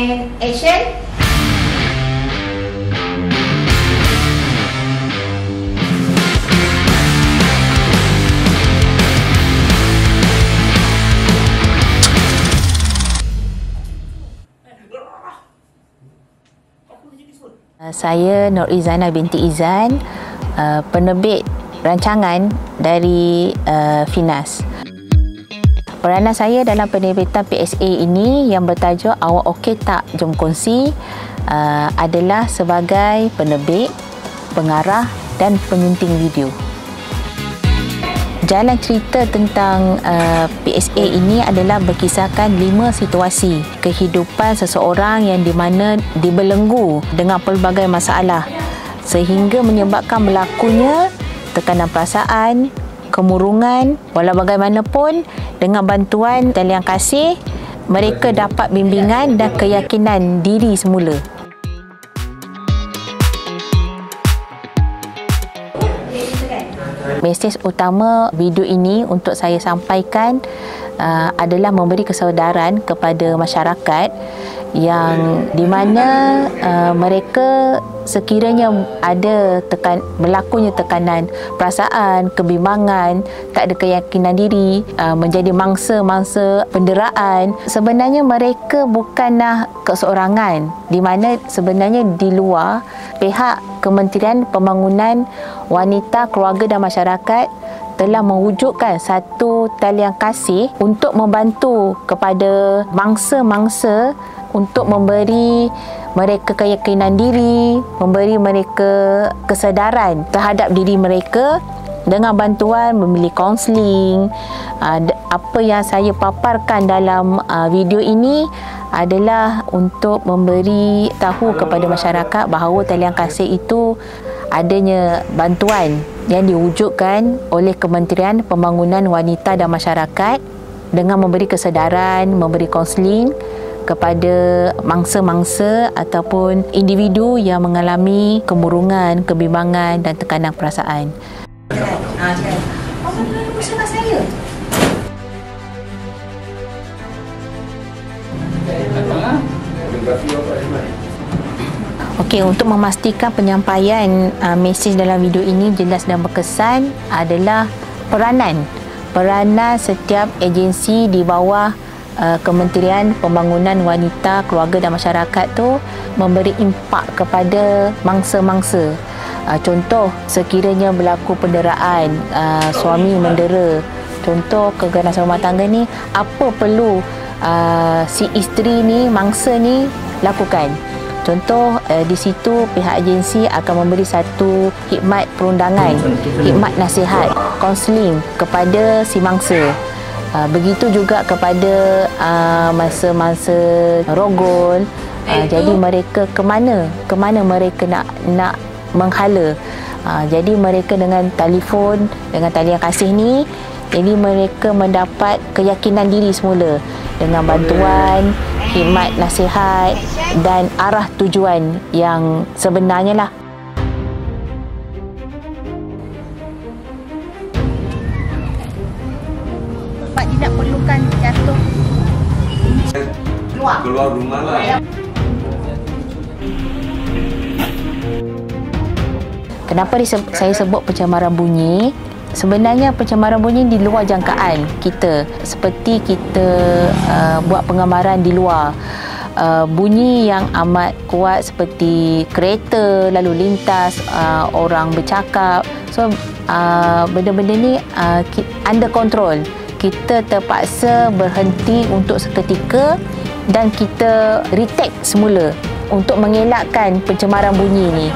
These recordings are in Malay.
And action. Saya Nur Izana binti Izan, penerbit rancangan dari Finas. Peranan saya dalam penerbitan PSA ini yang bertajuk Awak Okey Tak? Jom Kongsi adalah sebagai penerbit, pengarah dan penyunting video. Jalan cerita tentang PSA ini adalah berkisahkan 5 situasi kehidupan seseorang yang di mana dibelenggu dengan pelbagai masalah sehingga menyebabkan berlakunya tekanan perasaan, kemurungan. Walau bagaimanapun, dengan bantuan talian kasih, mereka dapat bimbingan dan keyakinan diri semula. Mesej utama video ini untuk saya sampaikan adalah memberi kesedaran kepada masyarakat yang di mana mereka sekiranya ada berlakunya tekanan perasaan, kebimbangan, tak ada keyakinan diri, menjadi mangsa-mangsa penderaan, sebenarnya mereka bukanlah keseorangan, di mana sebenarnya di luar pihak Kementerian Pembangunan Wanita, Keluarga dan Masyarakat telah mewujudkan satu talian kasih untuk membantu kepada mangsa-mangsa untuk memberi mereka keyakinan diri, memberi mereka kesedaran terhadap diri mereka dengan bantuan memilih kaunseling. Apa yang saya paparkan dalam video ini adalah untuk memberi tahu kepada masyarakat bahawa talian kasih itu adanya bantuan yang diwujudkan oleh Kementerian Pembangunan Wanita dan Masyarakat dengan memberi kesedaran, memberi kaunseling kepada mangsa-mangsa ataupun individu yang mengalami kemurungan, kebimbangan dan tekanan perasaan. Okey, untuk memastikan penyampaian mesej dalam video ini jelas dan berkesan adalah peranan setiap agensi di bawah Kementerian Pembangunan Wanita, Keluarga dan Masyarakat tu memberi impak kepada mangsa-mangsa. Contoh, sekiranya berlaku penderaan, suami mendera, contoh keganasan rumah tangga ni, apa perlu si isteri ni, mangsa ni lakukan. Contoh, di situ pihak agensi akan memberi satu khidmat perundangan, khidmat nasihat, kaunseling kepada si mangsa. Begitu juga kepada masa-masa rogol. Jadi mereka ke mana mereka nak menghala. Jadi mereka dengan telefon, dengan talian kasih ni, jadi mereka mendapat keyakinan diri semula dengan bantuan, khidmat nasihat dan arah tujuan yang sebenarnya lah. Sebab tidak perlukan jatuh keluar rumah lah. Kenapa saya sebut pencemaran bunyi? Sebenarnya pencemaran bunyi di luar jangkaan kita. Seperti kita buat penggambaran di luar. Bunyi yang amat kuat seperti kereta lalu lintas, orang bercakap. So benda-benda ni under control. Kita terpaksa berhenti untuk seketika dan kita retake semula untuk mengelakkan pencemaran bunyi ni.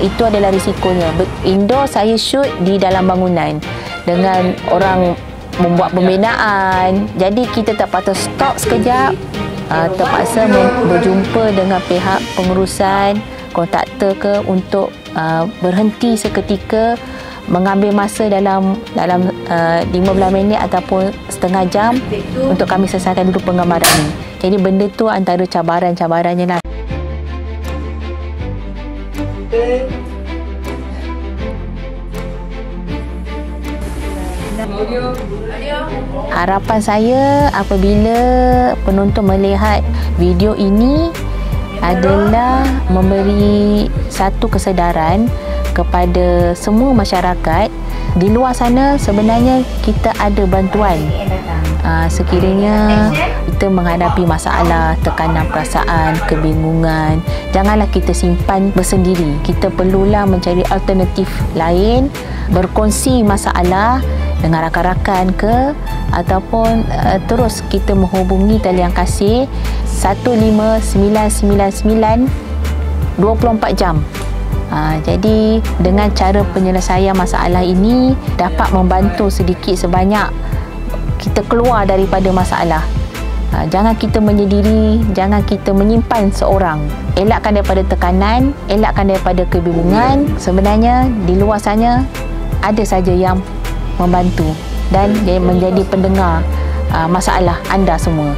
Itu adalah risikonya. Indoor saya shoot di dalam bangunan dengan orang membuat pembinaan. Jadi kita terpaksa stop sekejap, terpaksa berjumpa dengan pihak pengurusan, kontraktor ke untuk berhenti seketika, mengambil masa dalam 15 minit ataupun setengah jam untuk kami selesaikan dulu penggambaran ni. Jadi benda tu antara cabaran-cabarannya lah. Harapan saya apabila penonton melihat video ini, adalah memberi satu kesedaran kepada semua masyarakat. Di luar sana sebenarnya kita ada bantuan. Sekiranya kita menghadapi masalah, tekanan perasaan, kebingungan, janganlah kita simpan bersendiri. Kita perlulah mencari alternatif lain, berkongsi masalah dengan rakan-rakan ataupun terus kita menghubungi talian kasih 15999 24 jam. Jadi dengan cara penyelesaian masalah ini dapat membantu sedikit sebanyak kita keluar daripada masalah. Jangan kita menyendiri, jangan kita menyimpan seorang. Elakkan daripada tekanan, elakkan daripada kebingungan. Sebenarnya di luar sana ada saja yang membantu dan dia menjadi pendengar masalah anda semua.